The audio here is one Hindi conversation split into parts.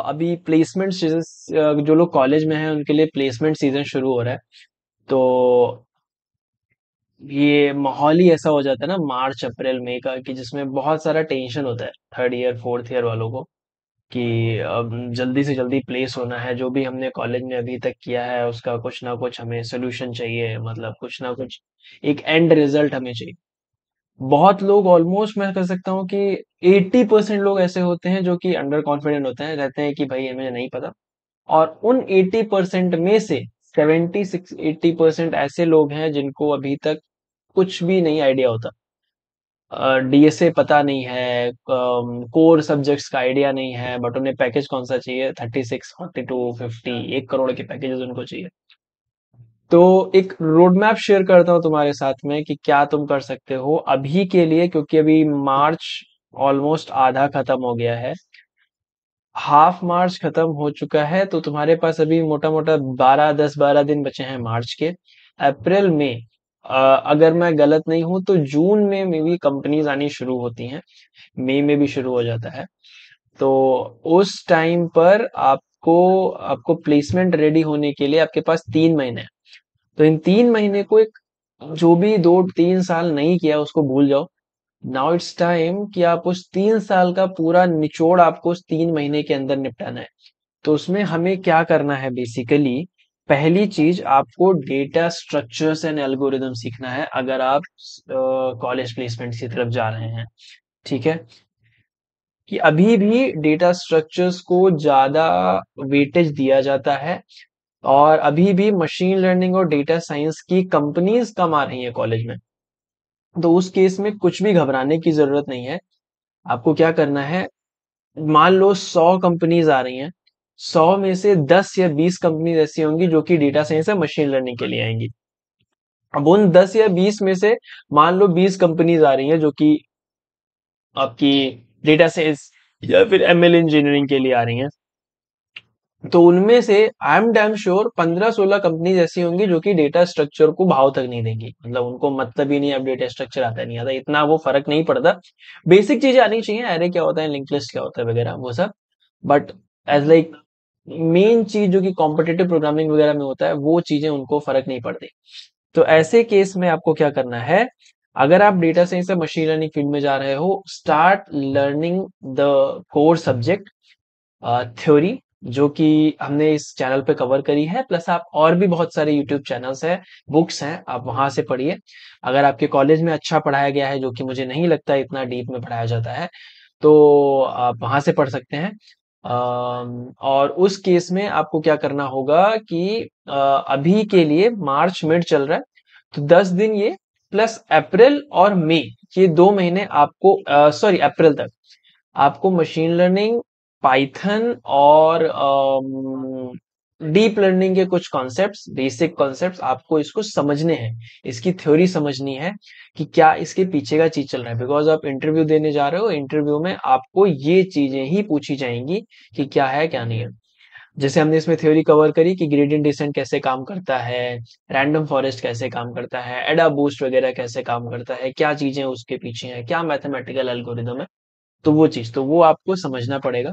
अभी प्लेसमेंट सीजन, जो लोग कॉलेज में हैं उनके लिए प्लेसमेंट सीजन शुरू हो रहा है। तो ये माहौल ही ऐसा हो जाता है ना मार्च अप्रैल मई का, कि जिसमें बहुत सारा टेंशन होता है थर्ड ईयर फोर्थ ईयर वालों को, कि अब जल्दी से जल्दी प्लेस होना है। जो भी हमने कॉलेज में अभी तक किया है उसका कुछ ना कुछ हमें सोल्यूशन चाहिए, मतलब कुछ ना कुछ एक एंड रिजल्ट हमें चाहिए। बहुत लोग, ऑलमोस्ट मैं कह सकता हूँ कि 80% लोग ऐसे होते हैं जो कि अंडर कॉन्फिडेंट होते हैं, रहते हैं कि भाई ये मुझे नहीं पता। और उन 80% में से 76-80% ऐसे लोग हैं जिनको अभी तक कुछ भी नहीं आइडिया होता। डीएसए पता नहीं है, कोर सब्जेक्ट्स का आइडिया नहीं है, बट उन्हें पैकेज कौन सा चाहिए, 36 42 50 1 करोड़ के पैकेजेस उनको चाहिए। तो एक रोड मैप शेयर करता हूँ तुम्हारे साथ में कि क्या तुम कर सकते हो अभी के लिए, क्योंकि अभी मार्च ऑलमोस्ट आधा खत्म हो गया है। हाफ मार्च खत्म हो चुका है, तो तुम्हारे पास अभी मोटा मोटा 12 10 12 दिन बचे हैं मार्च के। अप्रैल में, अगर मैं गलत नहीं हूं तो जून में मे भी कंपनीज आनी शुरू होती हैं, मई में भी शुरू हो जाता है। तो उस टाइम पर आपको आपको प्लेसमेंट रेडी होने के लिए आपके पास 3 महीने हैं। तो इन 3 महीने को एक, जो भी 2 3 साल नहीं किया उसको भूल जाओ। नाउ इट्स टाइम कि आप उस 3 साल का पूरा निचोड़ आपको उस 3 महीने के अंदर निपटाना है। तो उसमें हमें क्या करना है बेसिकली, पहली चीज आपको डेटा स्ट्रक्चर्स एंड एल्गोरिदम सीखना है अगर आप कॉलेज प्लेसमेंट की तरफ जा रहे हैं। ठीक है, कि अभी भी डेटा स्ट्रक्चर्स को ज्यादा वेटेज दिया जाता है, और अभी भी मशीन लर्निंग और डेटा साइंस की कंपनीज कम आ रही हैं कॉलेज में। तो उस केस में कुछ भी घबराने की जरूरत नहीं है। आपको क्या करना है, मान लो 100 कंपनीज आ रही हैं, 100 में से 10 या 20 कंपनीज ऐसी होंगी जो कि डेटा साइंस या मशीन लर्निंग के लिए आएंगी। अब उन 10 या 20 में से मान लो 20 कंपनीज आ रही हैं जो कि आपकी डेटा साइंस या फिर एमएल इंजीनियरिंग के लिए आ रही हैं। तो उनमें से I am damn sure 15 16 companies ऐसी होंगी जो कि डेटा स्ट्रक्चर को भाव तक नहीं देंगी, मतलब उनको मतलब ही नहीं अब डेटा स्ट्रक्चर आता नहीं आता, इतना वो फर्क नहीं पड़ता। बेसिक चीजें आनी चाहिए, एरे क्या होता है, लिंक लिस्ट क्या होता है वगैरह वो सब। बट एज लाइक मेन चीज जो कि कॉम्पिटिटिव प्रोग्रामिंग वगैरह में होता है, वो चीजें उनको फर्क नहीं पड़ती। तो ऐसे केस में आपको क्या करना है, अगर आप डेटा साइंस या मशीन लर्निंग फील्ड में जा रहे हो, start learning the core subject theory, जो कि हमने इस चैनल पे कवर करी है। प्लस आप और भी बहुत सारे यूट्यूब चैनल्स हैं, बुक्स हैं, आप वहां से पढ़िए। अगर आपके कॉलेज में अच्छा पढ़ाया गया है, जो कि मुझे नहीं लगता इतना डीप में पढ़ाया जाता है, तो आप वहां से पढ़ सकते हैं। और उस केस में आपको क्या करना होगा कि अभी के लिए मार्च मिड चल रहा है, तो 10 दिन ये, प्लस अप्रैल और मई, ये 2 महीने आपको, सॉरी अप्रैल तक आपको मशीन लर्निंग, पाइथन और डीप लर्निंग के कुछ कॉन्सेप्ट्स, बेसिक कॉन्सेप्ट्स आपको इसको समझने हैं, इसकी थ्योरी समझनी है कि क्या इसके पीछे का चीज चल रहा है। बिकॉज आप इंटरव्यू देने जा रहे हो, इंटरव्यू में आपको ये चीजें ही पूछी जाएंगी कि क्या है क्या नहीं है। जैसे हमने इसमें थ्योरी कवर करी कि ग्रेडियंट डिसेंट कैसे काम करता है, रैंडम फॉरेस्ट कैसे काम करता है, एडा बूस्ट वगैरह कैसे काम करता है, क्या चीजें उसके पीछे हैं, क्या मैथमेटिकल एल्गोरिदम है। तो वो चीज, तो वो आपको समझना पड़ेगा।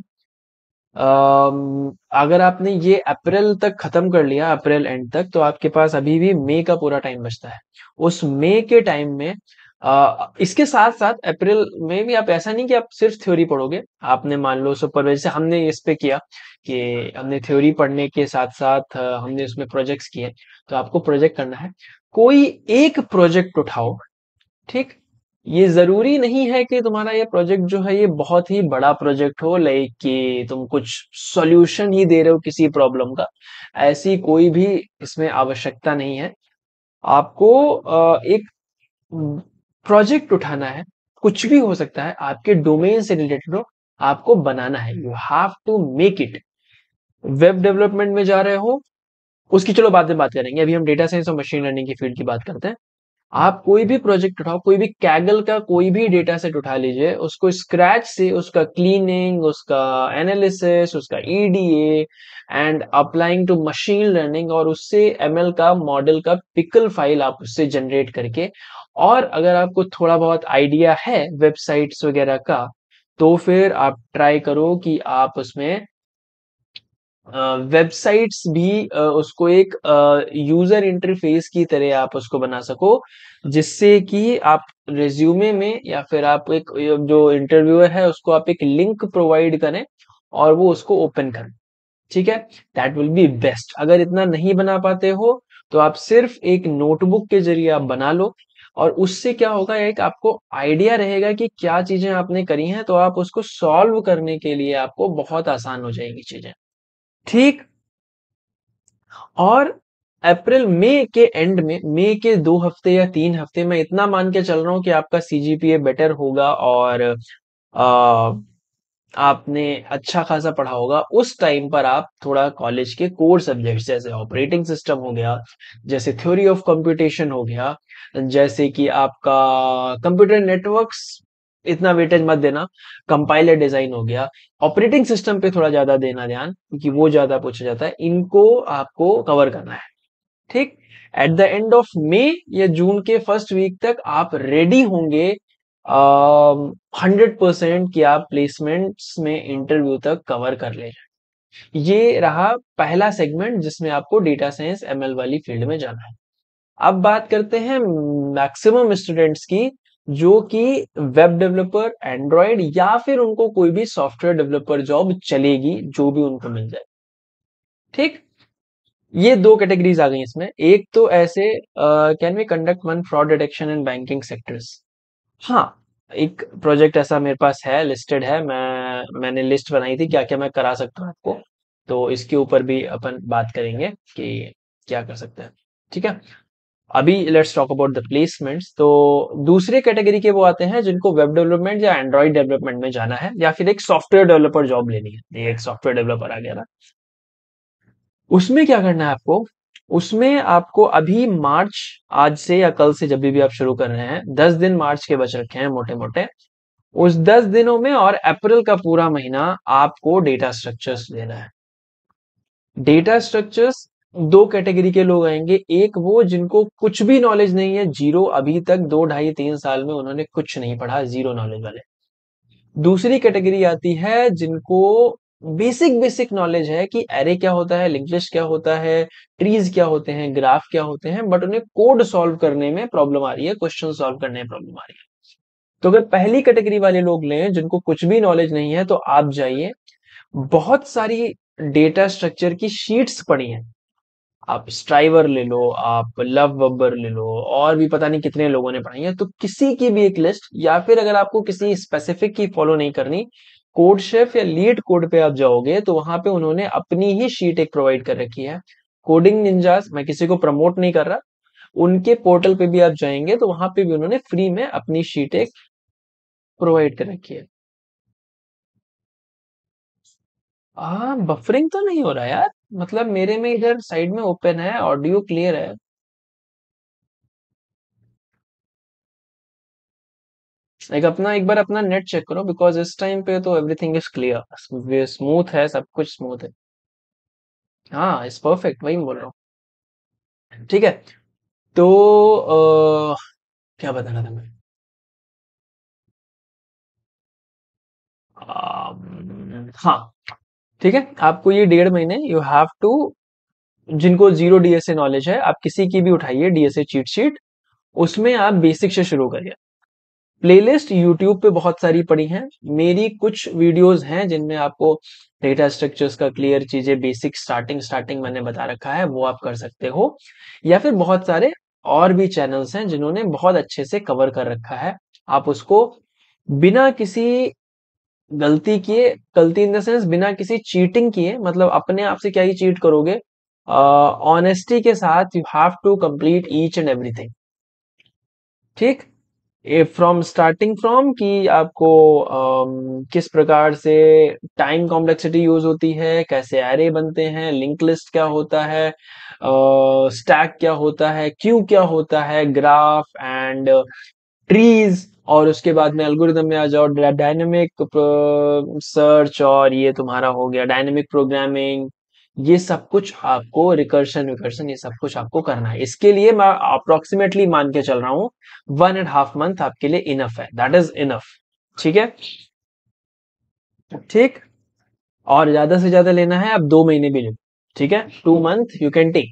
अगर आपने ये अप्रैल तक खत्म कर लिया, अप्रैल एंड तक, तो आपके पास अभी भी मई का पूरा टाइम बचता है। उस मई के टाइम में, इसके साथ साथ अप्रैल में भी आप, ऐसा नहीं कि आप सिर्फ थ्योरी पढ़ोगे। आपने मान लो सुपरवाइजर से हमने इस पे किया कि हमने थ्योरी पढ़ने के साथ साथ हमने उसमें प्रोजेक्ट्स किए। तो आपको प्रोजेक्ट करना है, कोई एक प्रोजेक्ट उठाओ। ठीक, ये जरूरी नहीं है कि तुम्हारा ये प्रोजेक्ट जो है ये बहुत ही बड़ा प्रोजेक्ट हो, लाइक कि तुम कुछ सॉल्यूशन ही दे रहे हो किसी प्रॉब्लम का। ऐसी कोई भी इसमें आवश्यकता नहीं है। आपको एक प्रोजेक्ट उठाना है, कुछ भी हो सकता है, आपके डोमेन से रिलेटेड हो, आपको बनाना है। You have to make it. Web development में जा रहे हो, उसकी चलो बाद में बात करेंगे, अभी हम डेटा साइंस और मशीन लर्निंग की फील्ड की बात करते हैं। आप कोई भी प्रोजेक्ट उठाओ, कोई भी कैगल का कोई भी डेटा सेट उठा लीजिए, उसको स्क्रैच से उसका क्लीनिंग, उसका एनालिसिस, उसका EDA and applying to machine learning, और उससे एमएल का मॉडल का पिकल फाइल आप उससे जनरेट करके, और अगर आपको थोड़ा बहुत आइडिया है वेबसाइट्स वगैरह का, तो फिर आप ट्राई करो कि आप उसमें वेबसाइट्स भी उसको एक यूजर इंटरफेस की तरह आप उसको बना सको, जिससे कि आप रिज्यूमे में या फिर आप एक जो इंटरव्यूअर है उसको आप एक लिंक प्रोवाइड करें और वो उसको ओपन करें। ठीक है, दैट विल बी बेस्ट। अगर इतना नहीं बना पाते हो तो आप सिर्फ एक नोटबुक के जरिए आप बना लो, और उससे क्या होगा, एक आपको आइडिया रहेगा कि क्या चीजें आपने करी हैं, तो आप उसको सॉल्व करने के लिए आपको बहुत आसान हो जाएगी चीजें। ठीक। और अप्रैल मई के एंड में, मई के 2 हफ्ते या 3 हफ्ते में इतना मान के चल रहा हूं कि आपका सीजीपीए बेटर होगा और आ, आपने अच्छा खासा पढ़ा होगा। उस टाइम पर आप थोड़ा कॉलेज के कोर सब्जेक्ट्स जैसे ऑपरेटिंग सिस्टम हो गया, जैसे थ्योरी ऑफ कंप्यूटेशन हो गया, जैसे कि आपका कंप्यूटर नेटवर्क्स, इतना वेटेज मत देना। कंपाइलर डिजाइन हो गया, ऑपरेटिंग सिस्टम पे थोड़ा ज्यादा देना ध्यान, क्योंकि वो ज्यादा पूछा जाता है, इनको आपको कवर करना है। ठीक। At the end of May या जून के फर्स्ट वीक तक आप रेडी होंगे 100% कि आप प्लेसमेंट्स में इंटरव्यू तक कवर कर ले जाए। ये रहा पहला सेगमेंट जिसमें आपको डेटा साइंस एमएल वाली फील्ड में जाना है। अब बात करते हैं मैक्सिमम स्टूडेंट्स की, जो कि वेब डेवलपर, एंड्रॉयड, या फिर उनको कोई भी सॉफ्टवेयर डेवलपर जॉब चलेगी, जो भी उनको मिल जाए। ठीक। ये दो कैटेगरीज आ गई इसमें। एक तो ऐसे, can we conduct one fraud detection in banking sectors. हाँ, एक प्रोजेक्ट ऐसा मेरे पास है, लिस्टेड है। मैंने लिस्ट बनाई थी क्या क्या मैं करा सकता हूँ आपको, तो इसके ऊपर भी अपन बात करेंगे कि क्या कर सकते हैं। ठीक है। अभी let's talk about the placements. तो दूसरे कैटेगरी के वो आते हैं जिनको वेब डेवलपमेंट या एंड्रॉइड डेवलपमेंट में जाना है, या फिर एक सॉफ्टवेयर डेवलपर जॉब लेनी है। ये एक सॉफ्टवेयर डेवलपर आ गया ना, उसमें क्या करना है आपको। उसमें आपको अभी मार्च, आज से या कल से जब भी आप शुरू कर रहे हैं, 10 दिन मार्च के बच रखे हैं मोटे मोटे। उस 10 दिनों में और अप्रैल का पूरा महीना आपको डेटा स्ट्रक्चर्स लेना है। डेटा स्ट्रक्चर्स, दो कैटेगरी के लोग आएंगे। एक वो जिनको कुछ भी नॉलेज नहीं है, जीरो, अभी तक 2 ढाई 3 साल में उन्होंने कुछ नहीं पढ़ा, जीरो नॉलेज वाले। दूसरी कैटेगरी आती है जिनको बेसिक बेसिक नॉलेज है कि एरे क्या होता है, लिंक लिस्ट क्या होता है, ट्रीज क्या होते हैं, ग्राफ क्या होते हैं, बट उन्हें कोड सॉल्व करने में प्रॉब्लम आ रही है, क्वेश्चन सॉल्व करने में प्रॉब्लम आ रही है। तो अगर पहली कैटेगरी वाले लोग लें जिनको कुछ भी नॉलेज नहीं है, तो आप जाइए, बहुत सारी डेटा स्ट्रक्चर की शीट्स पड़ी हैं। आप स्ट्राइवर ले लो, आप लव बब्बर ले लो, और भी पता नहीं कितने लोगों ने पढ़ाई है, तो किसी की भी एक लिस्ट, या फिर अगर आपको किसी स्पेसिफिक की फॉलो नहीं करनी, कोड शेफ या लीड कोड पे आप जाओगे तो वहां पे उन्होंने अपनी ही शीट एक प्रोवाइड कर रखी है। कोडिंग निंजास, मैं किसी को प्रमोट नहीं कर रहा, उनके पोर्टल पे भी आप जाएंगे तो वहां पे भी उन्होंने फ्री में अपनी शीट एक प्रोवाइड कर रखी है। बफरिंग तो नहीं हो रहा यार, मतलब मेरे में इधर साइड में ओपन है, ऑडियो क्लियर है। एक अपना, एक बार अपना नेट चेक करो, बिकॉज इस टाइम पे तो एवरीथिंग इज क्लियर, स्मूथ है, सब कुछ स्मूथ है। हाँ, इट्स परफेक्ट, वही मैं बोल रहा हूँ। ठीक है। तो क्या बताना था मैं। हाँ, ठीक है। आपको ये 1.5 महीने यू हैव टू, जिनको जीरो डीएसए नॉलेज है, आप किसी की भी उठाइए डीएसए चीट शीट, उसमें आप बेसिक से शुरू करिए। प्लेलिस्ट यूट्यूब पे बहुत सारी पड़ी हैं, मेरी कुछ वीडियोस हैं जिनमें आपको डेटा स्ट्रक्चर्स का क्लियर चीजें, बेसिक स्टार्टिंग स्टार्टिंग मैंने बता रखा है, वो आप कर सकते हो। या फिर बहुत सारे और भी चैनल्स हैं जिन्होंने बहुत अच्छे से कवर कर रखा है। आप उसको बिना किसी गलती किए, गलती इन द सेंस बिना किसी चीटिंग किए, मतलब अपने आप से क्या ही चीट करोगे, ऑनेस्टी के साथ you have to complete each and everything. ठीक। फ्रॉम स्टार्टिंग फ्रॉम कि आपको किस प्रकार से टाइम कॉम्प्लेक्सिटी यूज होती है, कैसे एरे बनते हैं, लिंक लिस्ट क्या होता है, स्टैक क्या होता है, क्यू क्या होता है, ग्राफ एंड ट्रीज, और उसके बाद में एल्गोरिदम में आ जाओ, डायनेमिक सर्च, और ये तुम्हारा हो गया डायनेमिक प्रोग्रामिंग। ये सब कुछ आपको, रिकर्शन विकर्शन, ये सब कुछ आपको करना है। इसके लिए मैं अप्रोक्सीमेटली मान के चल रहा हूँ 1.5 मंथ आपके लिए इनफ है, दैट इज इनफ। ठीक है। ठीक। और ज्यादा से ज्यादा लेना है आप 2 महीने भी ले, ठीक है, 2 month you can take.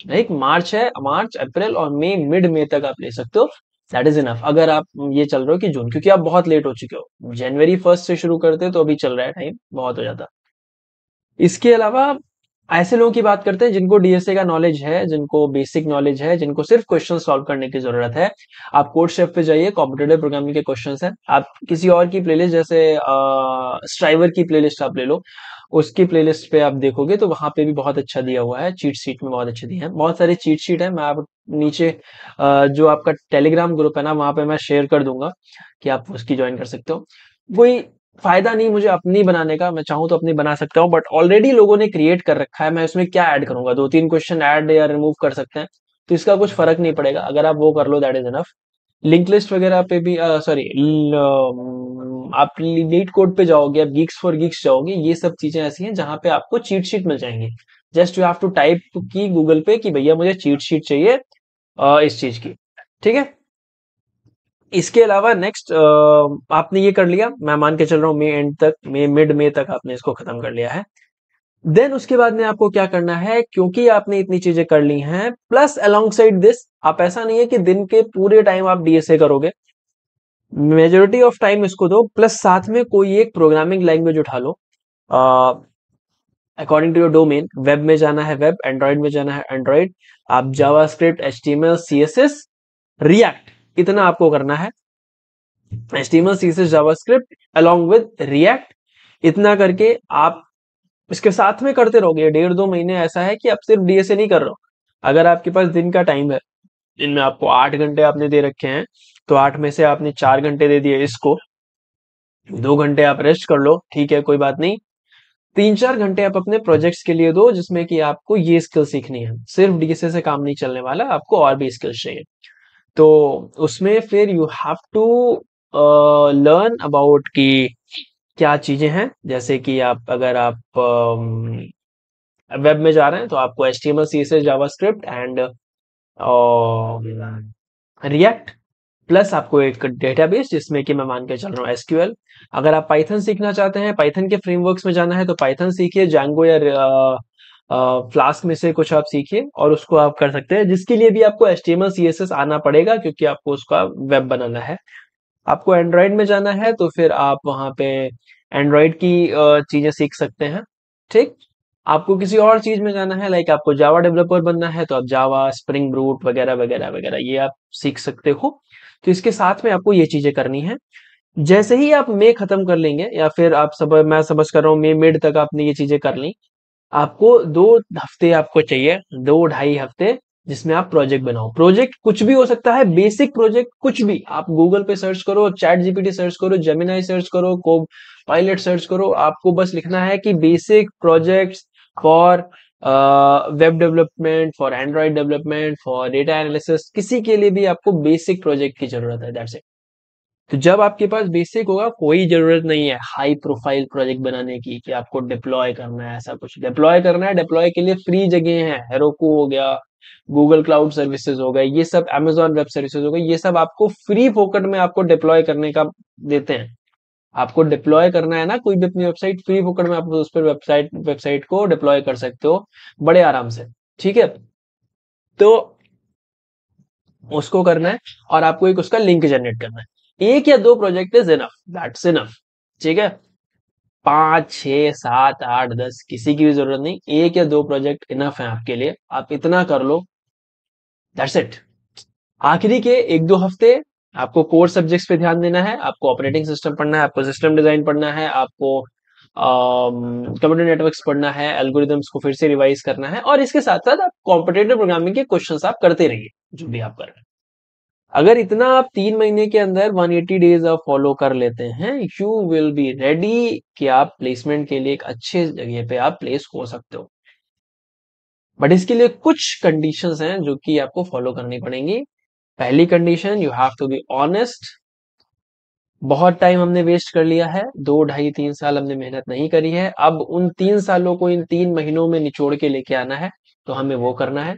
Like March है, मार्च अप्रैल और मई, मिड मई तक आप ले सकते हो। That is enough. अगर आप ये चल रहे हो कि जून, क्योंकि आप बहुत लेट हो चुके हो, जनवरी 1 से शुरू करते तो अभी चल रहा है टाइम, बहुत हो जाता। इसके अलावा ऐसे लोगों की बात करते हैं जिनको डीएसए का नॉलेज है, जिनको बेसिक नॉलेज है, जिनको सिर्फ क्वेश्चन सॉल्व करने की जरूरत है। आप कोड शेफ पे जाइए, कॉम्पिटेटिव प्रोग्रामिंग के क्वेश्चंस हैं। आप किसी और की प्लेलिस्ट, जैसे स्ट्राइवर की प्लेलिस्ट आप ले लो, उसकी प्लेलिस्ट पे आप देखोगे तो वहां पे भी बहुत अच्छा दिया हुआ है, चीट शीट में बहुत अच्छे दिए हैं, बहुत सारे चीट शीट है। मैं आप नीचे जो आपका टेलीग्राम ग्रुप है ना, वहां पे मैं शेयर कर दूंगा कि आप उसकी ज्वाइन कर सकते हो। कोई फायदा नहीं मुझे अपनी बनाने का, मैं चाहूँ तो अपनी बना सकता हूँ, बट ऑलरेडी लोगों ने क्रिएट कर रखा है, मैं उसमें क्या ऐड करूंगा, 2-3 क्वेश्चन ऐड या रिमूव कर सकते हैं, तो इसका कुछ फर्क नहीं पड़ेगा। अगर आप वो कर लो that is enough. Link list वगैरह पे भी, सॉरी, आप लीड कोड पे जाओगे, आप गीक्स फॉर गीक्स जाओगे, ये सब चीजें ऐसी हैं जहां पे आपको चीट शीट मिल जाएंगी। Just you have to type की गूगल पे कि भैया मुझे चीट शीट चाहिए इस चीज की, ठीक है। इसके अलावा नेक्स्ट, आपने ये कर लिया, मैं मान के चल रहा हूँ मई एंड तक, मई मिड मई तक आपने इसको खत्म कर लिया है। देन उसके बाद में आपको क्या करना है, क्योंकि आपने इतनी चीजें कर ली हैं, प्लस अलोंग साइड दिस, आप ऐसा नहीं है कि दिन के पूरे टाइम आप डीएसए करोगे, मेजोरिटी ऑफ टाइम इसको दो, प्लस साथ में कोई एक प्रोग्रामिंग लैंग्वेज उठा लो according to your domain. Web में जाना है वेब, एंड्रॉइड में जाना है एंड्रॉइड, आप जावास्क्रिप्ट, एचटीएमएल, सीएसएस, रिएक्ट, इतना आपको करना है। HTML, CSS, JavaScript along with react, इतना करके आप इसके साथ में करते रहोगे 1.5-2 महीने। ऐसा है कि आप सिर्फ डीएसए नहीं कर रहे हो। अगर आपके पास दिन का टाइम है, दिन में आपको 8 घंटे आपने दे रखे हैं, तो 8 में से आपने 4 घंटे दे दिए इसको, 2 घंटे आप रेस्ट कर लो, ठीक है, कोई बात नहीं। 3-4 घंटे आप अपने प्रोजेक्ट्स के लिए दो, जिसमें कि आपको ये स्किल सीखनी है। सिर्फ डीएसए से काम नहीं चलने वाला, आपको और भी स्किल्स चाहिए। तो उसमें फिर you have to learn about कि क्या चीजें हैं, जैसे कि आप अगर आप वेब में जा रहे हैं तो आपको HTML, CSS, JavaScript and react, plus आपको एक डेटाबेस जिसमें कि मैं मान के चल रहा हूँ एसक्यूएल। अगर आप पाइथन सीखना चाहते हैं, पाइथन के फ्रेमवर्क्स में जाना है, तो पाइथन सीखिए, जैंगो या फ्लास्क में से कुछ आप सीखिए और उसको आप कर सकते हैं, जिसके लिए भी आपको HTML, CSS आना पड़ेगा, क्योंकि आपको उसका वेब बनाना है। आपको एंड्रॉइड में जाना है तो फिर आप वहां पे एंड्रॉइड की चीजें सीख सकते हैं, ठीक। आपको किसी और चीज में जाना है, लाइक आपको जावा डेवलपर बनना है, तो आप जावा, स्प्रिंग ब्रूट वगैरह वगैरह वगैरह ये आप सीख सकते हो। तो इसके साथ में आपको ये चीजें करनी है। जैसे ही आप मई खत्म कर लेंगे, या फिर आप सब, मैं समझ कर रहा हूँ मई मिड तक आपने ये चीजें कर ली, आपको 2 हफ्ते आपको चाहिए, 2-2.5 हफ्ते, जिसमें आप प्रोजेक्ट बनाओ। प्रोजेक्ट कुछ भी हो सकता है, बेसिक प्रोजेक्ट कुछ भी, आप गूगल पे सर्च करो, चैट जीपीटी सर्च करो, जेमिनाई सर्च करो, को पायलट सर्च करो, आपको बस लिखना है कि basic projects for web development, for Android development, for data analysis, किसी के लिए भी आपको बेसिक प्रोजेक्ट की जरूरत है, दैट्स इट। तो जब आपके पास बेसिक होगा, कोई जरूरत नहीं है हाई प्रोफाइल प्रोजेक्ट बनाने की कि आपको डिप्लॉय करना है, ऐसा कुछ डिप्लॉय करना है, डिप्लॉय के लिए फ्री जगह है, हेरोकू हो गया, गूगल क्लाउड सर्विसेज हो गए, ये सब Amazon वेब सर्विसेज हो गई, ये सब आपको फ्री फोकट में आपको डिप्लॉय करने का देते हैं। आपको डिप्लॉय करना है ना कोई भी अपनी वेबसाइट, फ्री फोकट में आप उस पर वेबसाइट वेबसाइट को डिप्लॉय कर सकते हो बड़े आराम से, ठीक है। तो उसको करना है, और आपको एक उसका लिंक जनरेट करना है। 1 या 2 project is enough, that's enough, ठीक है। 5, 6, 7, 8, 10 किसी की भी जरूरत नहीं, 1 या 2 प्रोजेक्ट इनफ है आपके लिए, आप इतना कर लो, दैट्स इट। आखिरी के 1-2 हफ्ते आपको कोर सब्जेक्ट्स पे ध्यान देना है, आपको ऑपरेटिंग सिस्टम पढ़ना है, आपको सिस्टम डिजाइन पढ़ना है, आपको कंप्यूटर नेटवर्क्स पढ़ना है, एल्गोरिदम्स को फिर से रिवाइज करना है, और इसके साथ साथ आप कॉम्पिटेटिव प्रोग्रामिंग के क्वेश्चंस आप करते रहिए, जो भी आप कर रहे हैं। अगर इतना आप 3 महीने के अंदर 180 डेज आप फॉलो कर लेते हैं, यू विल बी रेडी कि आप प्लेसमेंट के लिए एक अच्छे जगह पे आप प्लेस हो सकते हो। बट इसके लिए कुछ कंडीशंस हैं जो कि आपको फॉलो करनी पड़ेंगी। पहली condition, you have to be honest. बहुत टाइम हमने वेस्ट कर लिया है, 2, 2.5, 3 साल हमने मेहनत नहीं करी है, अब उन 3 सालों को इन 3 महीनों में निचोड़ के लेके आना है, तो हमें वो करना है।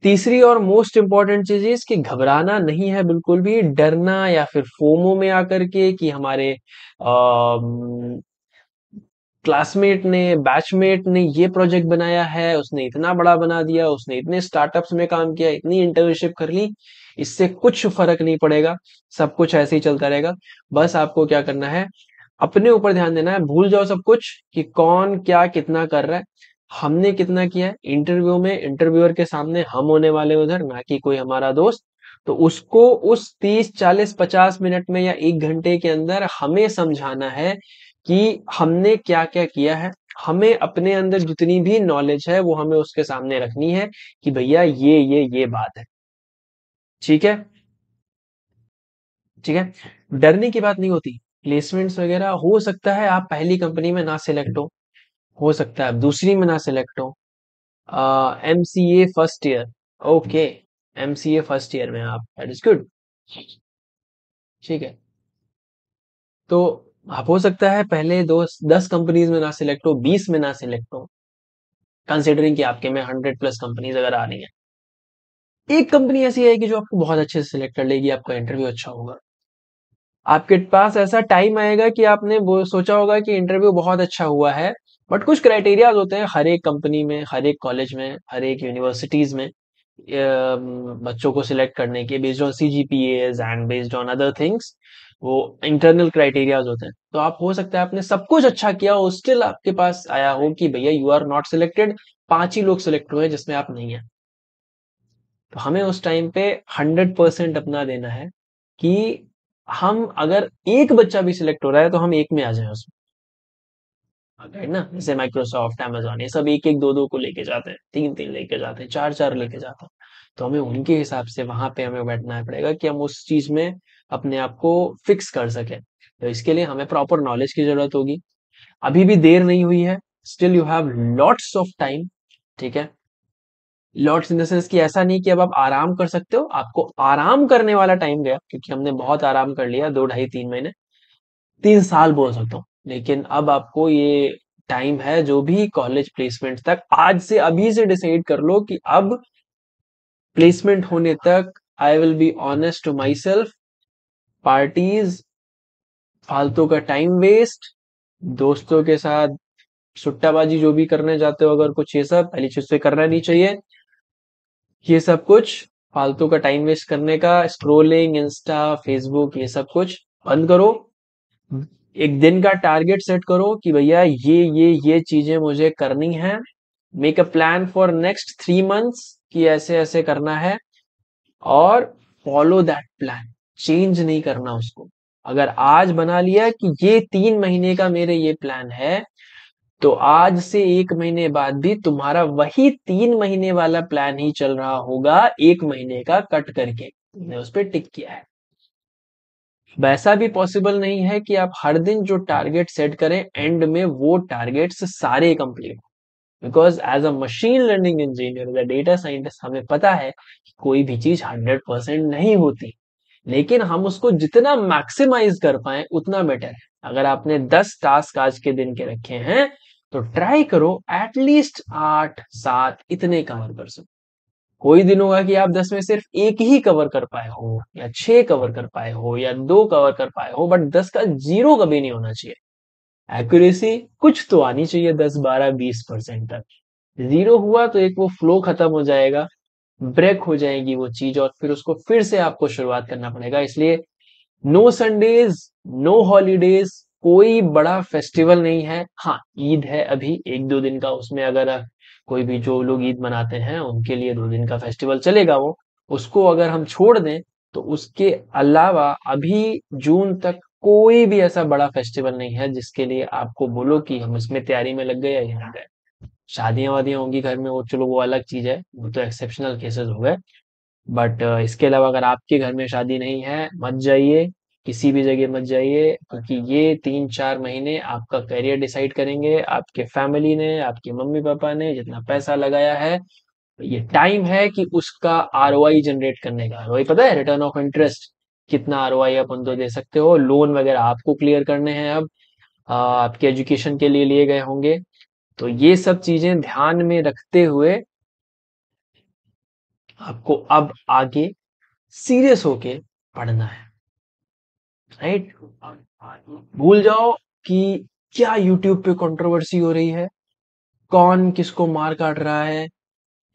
तीसरी और मोस्ट इंपॉर्टेंट चीज इज कि घबराना नहीं है बिल्कुल भी, डरना या फिर फोमो में आकर के कि हमारे क्लासमेट ने, बैचमेट ने ये प्रोजेक्ट बनाया है, उसने इतना बड़ा बना दिया, उसने इतने स्टार्टअप्स में काम किया, इतनी इंटर्नशिप कर ली, इससे कुछ फर्क नहीं पड़ेगा। सब कुछ ऐसे ही चलता रहेगा। बस आपको क्या करना है, अपने ऊपर ध्यान देना है। भूल जाओ सब कुछ कि कौन क्या कितना कर रहा है। हमने कितना किया है इंटरव्यू में, इंटरव्यूअर के सामने हम होने वाले उधर, ना कि कोई हमारा दोस्त। तो उसको उस 30 40 50 मिनट में या 1 घंटे के अंदर हमें समझाना है कि हमने क्या क्या किया है। हमें अपने अंदर जितनी भी नॉलेज है वो हमें उसके सामने रखनी है कि भैया ये बात है। ठीक है। ठीक है। डरने की बात नहीं होती। प्लेसमेंट्स वगैरह हो सकता है आप पहली कंपनी में ना सिलेक्ट हो सकता है आप दूसरी में ना सिलेक्ट हो। MCA first year. Okay. MCA first year में आप, दैट इज गुड। ठीक है। तो आप हो सकता है पहले दो 10 कंपनीज में ना सिलेक्ट हो, 20 में ना सिलेक्ट हो, कंसिडरिंग कि आपके में 100+ कंपनीज अगर आ रही हैं। एक कंपनी ऐसी आएगी जो आपको बहुत अच्छे से सिलेक्ट कर लेगी, आपका इंटरव्यू अच्छा होगा। आपके पास ऐसा टाइम आएगा कि आपने वो सोचा होगा कि इंटरव्यू बहुत अच्छा हुआ है, बट कुछ क्राइटेरियाज होते हैं हर एक कंपनी में, हर एक कॉलेज में, हर एक यूनिवर्सिटीज में, बच्चों को सिलेक्ट करने के based on CGPAs and based on other things. वो इंटरनल क्राइटेरियाज होते हैं। तो आप हो सकता है आपने सब कुछ अच्छा किया हो, स्टिल आपके पास आया हो कि भैया यू आर नॉट सिलेक्टेड, 5 ही लोग सिलेक्ट हुए जिसमें आप नहीं है। तो हमें उस टाइम पे 100% अपना देना है कि हम अगर एक बच्चा भी सिलेक्ट हो रहा है तो हम एक में आ जाए उसमें। राइट ना, जैसे माइक्रोसॉफ्ट, amazon, ये सब एक एक दो दो को लेके जाते हैं, तीन तीन लेके जाते हैं, चार चार लेके जाते हैं। तो हमें उनके हिसाब से वहां पे हमें बैठना पड़ेगा कि हम उस चीज में अपने आप को फिक्स कर सकें। तो इसके लिए हमें प्रॉपर नॉलेज की जरूरत होगी। अभी भी देर नहीं हुई है, still you have lots of time. ठीक है। लॉट्स इन द सेंस कि ऐसा नहीं कि अब आप आराम कर सकते हो, आपको आराम करने वाला टाइम गया, क्योंकि हमने बहुत आराम कर लिया, 2 ढाई 3 महीने, 3 साल बोल सकता हूँ। लेकिन अब आपको ये टाइम है, जो भी कॉलेज प्लेसमेंट तक, आज से अभी से डिसाइड कर लो कि अब प्लेसमेंट होने तक I will be honest to my self. Parties, फालतू का टाइम वेस्ट, दोस्तों के साथ सुट्टाबाजी जो भी करने जाते हो, अगर कुछ, ये सब पहली चीज से करना नहीं चाहिए। ये सब कुछ फालतू का टाइम वेस्ट करने का, स्क्रोलिंग, इंस्टा, फेसबुक, ये सब कुछ बंद करो। एक दिन का टारगेट सेट करो कि भैया ये चीजें मुझे करनी है। Make a plan for next 3 months कि ऐसे ऐसे करना है, और फॉलो दैट प्लान। चेंज नहीं करना उसको। अगर आज बना लिया कि ये 3 महीने का मेरे ये प्लान है, तो आज से 1 महीने बाद भी तुम्हारा वही 3 महीने वाला प्लान ही चल रहा होगा, 1 महीने का कट करके तुमने उस पर टिक किया है। वैसा भी पॉसिबल नहीं है कि आप हर दिन जो टारगेट सेट करें एंड में वो टारगेट्स सारे complete. Because as a machine learning engineer, as a data scientist, हमें पता है कि कोई भी चीज 100% नहीं होती, लेकिन हम उसको जितना मैक्सिमाइज कर पाए उतना बेटर है। अगर आपने 10 टास्क आज के दिन के रखे हैं, तो ट्राई करो एटलीस्ट 8 7 इतने कवर कर सको। कोई दिन होगा कि आप 10 में सिर्फ एक ही कवर कर पाए हो, या 6 कवर कर पाए हो, या 2 कवर कर पाए हो, बट 10 का जीरो कभी नहीं होना चाहिए। एक्यूरेसी कुछ तो आनी चाहिए, 10 12 20% तक। जीरो हुआ तो एक वो फ्लो खत्म हो जाएगा, ब्रेक हो जाएगी वो चीज, और फिर उसको फिर से आपको शुरुआत करना पड़ेगा। इसलिए नो संडेज, नो हॉलीडेज, कोई बड़ा फेस्टिवल नहीं है। हाँ, ईद है अभी 1 2 दिन का, उसमें अगर कोई भी जो लोग ईद मनाते हैं उनके लिए 2 दिन का फेस्टिवल चलेगा वो, उसको अगर हम छोड़ दें, तो उसके अलावा अभी जून तक कोई भी ऐसा बड़ा फेस्टिवल नहीं है जिसके लिए आपको बोलो कि हम इसमें तैयारी में लग गए या ये लग गए। शादियां वादियां होंगी घर में, वो चलो वो अलग चीज है, वो तो एक्सेप्शनल केसेस हो गए। बट इसके अलावा अगर आपके घर में शादी नहीं है, मत जाइए, किसी भी जगह मत जाइए, क्योंकि ये 3 4 महीने आपका करियर डिसाइड करेंगे। आपके फैमिली ने, आपके मम्मी पापा ने जितना पैसा लगाया है, ये टाइम है कि उसका आरओआई जनरेट करने का। आरओआई पता है, रिटर्न ऑफ इंटरेस्ट। कितना आरओआई आप उनको दे सकते हो, लोन वगैरह आपको क्लियर करने हैं अब, आपके एजुकेशन के लिए लिए गए होंगे। तो ये सब चीजें ध्यान में रखते हुए आपको अब आगे सीरियस होके पढ़ना है। राइट। भूल जाओ कि क्या यूट्यूब पे कंट्रोवर्सी हो रही है, कौन किसको मार काट रहा है,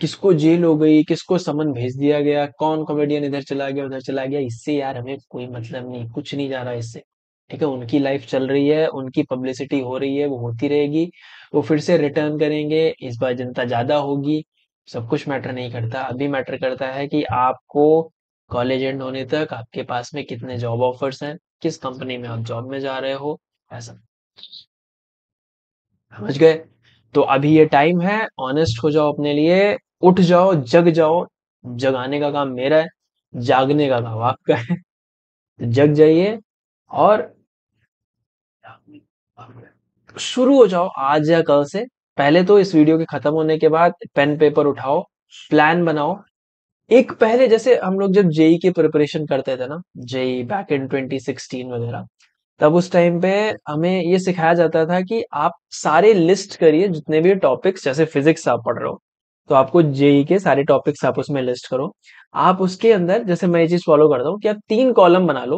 किसको जेल हो गई, किसको समन भेज दिया गया, कौन कॉमेडियन इधर चला गया उधर चला गया, इससे यार हमें कोई मतलब नहीं, कुछ नहीं जा रहा इससे। ठीक है, उनकी लाइफ चल रही है, उनकी पब्लिसिटी हो रही है, वो होती रहेगी, वो फिर से रिटर्न करेंगे, इस बार जनता ज्यादा होगी, सब कुछ मैटर नहीं करता। अभी मैटर करता है कि आपको कॉलेज एंड होने तक आपके पास में कितने जॉब ऑफर्स हैं, किस कंपनी में आप जॉब में जा रहे हो, ऐसा। समझ गए? तो अभी ये टाइम है, ऑनेस्ट हो जाओ अपने लिए, उठ जाओ, जग जाओ। जगाने का काम मेरा है, जागने का काम आपका है। जग जाइए और शुरू हो जाओ आज या कल से। पहले तो इस वीडियो के खत्म होने के बाद पेन पेपर उठाओ, प्लान बनाओ। एक पहले जैसे हम लोग जब जेई की प्रिपरेशन करते थे ना, जेई बैक इन 2016 वगैरह, तब उस टाइम पे हमें ये सिखाया जाता था कि आप सारे लिस्ट करिए जितने भी टॉपिक्स, जैसे फिजिक्स आप पढ़ रहे हो तो आपको जेई के सारे टॉपिक्स आप उसमें लिस्ट करो। आप उसके अंदर, जैसे मैं ये चीज फॉलो करता हूँ कि आप 3 कॉलम बना लो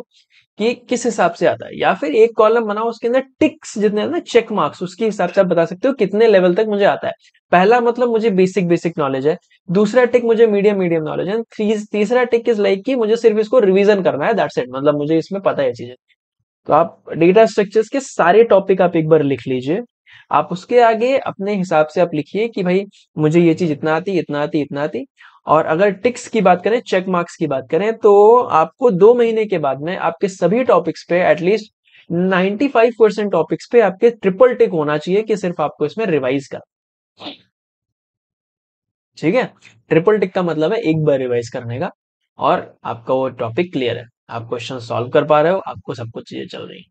कि किस हिसाब से आता है, या फिर एक कॉलम बनाओ उसके अंदर टिक्स जितने ना, चेक मार्क्स, उसके हिसाब से आप बता सकते हो कितने लेवल तक मुझे आता है। पहला मतलब मुझे बेसिक बेसिक नॉलेज है, दूसरा टिक मुझे मीडियम मीडियम नॉलेज है, तीसरा टिक इज लाइक कि मुझे सिर्फ इसको रिवीजन करना है, दैट्स इट, मतलब मुझे इसमें पता है चीजें। तो आप डेटा स्ट्रक्चर्स के सारे टॉपिक आप एक बार लिख लीजिए। आप उसके आगे अपने हिसाब से आप लिखिए कि भाई मुझे ये चीज इतना आती, इतना आती, इतना आती। और अगर टिक्स की बात करें, चेक मार्क्स की बात करें, तो आपको 2 महीने के बाद में आपके सभी टॉपिक्स पे एटलीस्ट 95% टॉपिक्स पे आपके ट्रिपल टिक होना चाहिए कि सिर्फ आपको इसमें रिवाइज कर। ठीक है, ट्रिपल टिक का मतलब है एक बार रिवाइज करने का, और आपका वो टॉपिक क्लियर है, आप क्वेश्चन सॉल्व कर पा रहे हो, आपको सब कुछ चीजें चल रही हैं।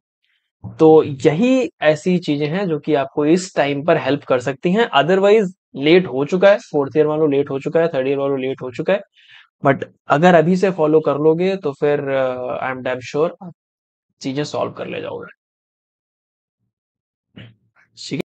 तो यही ऐसी चीजें हैं जो कि आपको इस टाइम पर हेल्प कर सकती हैं। अदरवाइज लेट हो चुका है, फोर्थ ईयर वालों लेट हो चुका है, थर्ड ईयर वालों लेट हो चुका है। बट अगर अभी से फॉलो कर लोगे तो फिर आई एम डैम श्योर चीजें सॉल्व कर ले जाओगे। ठीक है।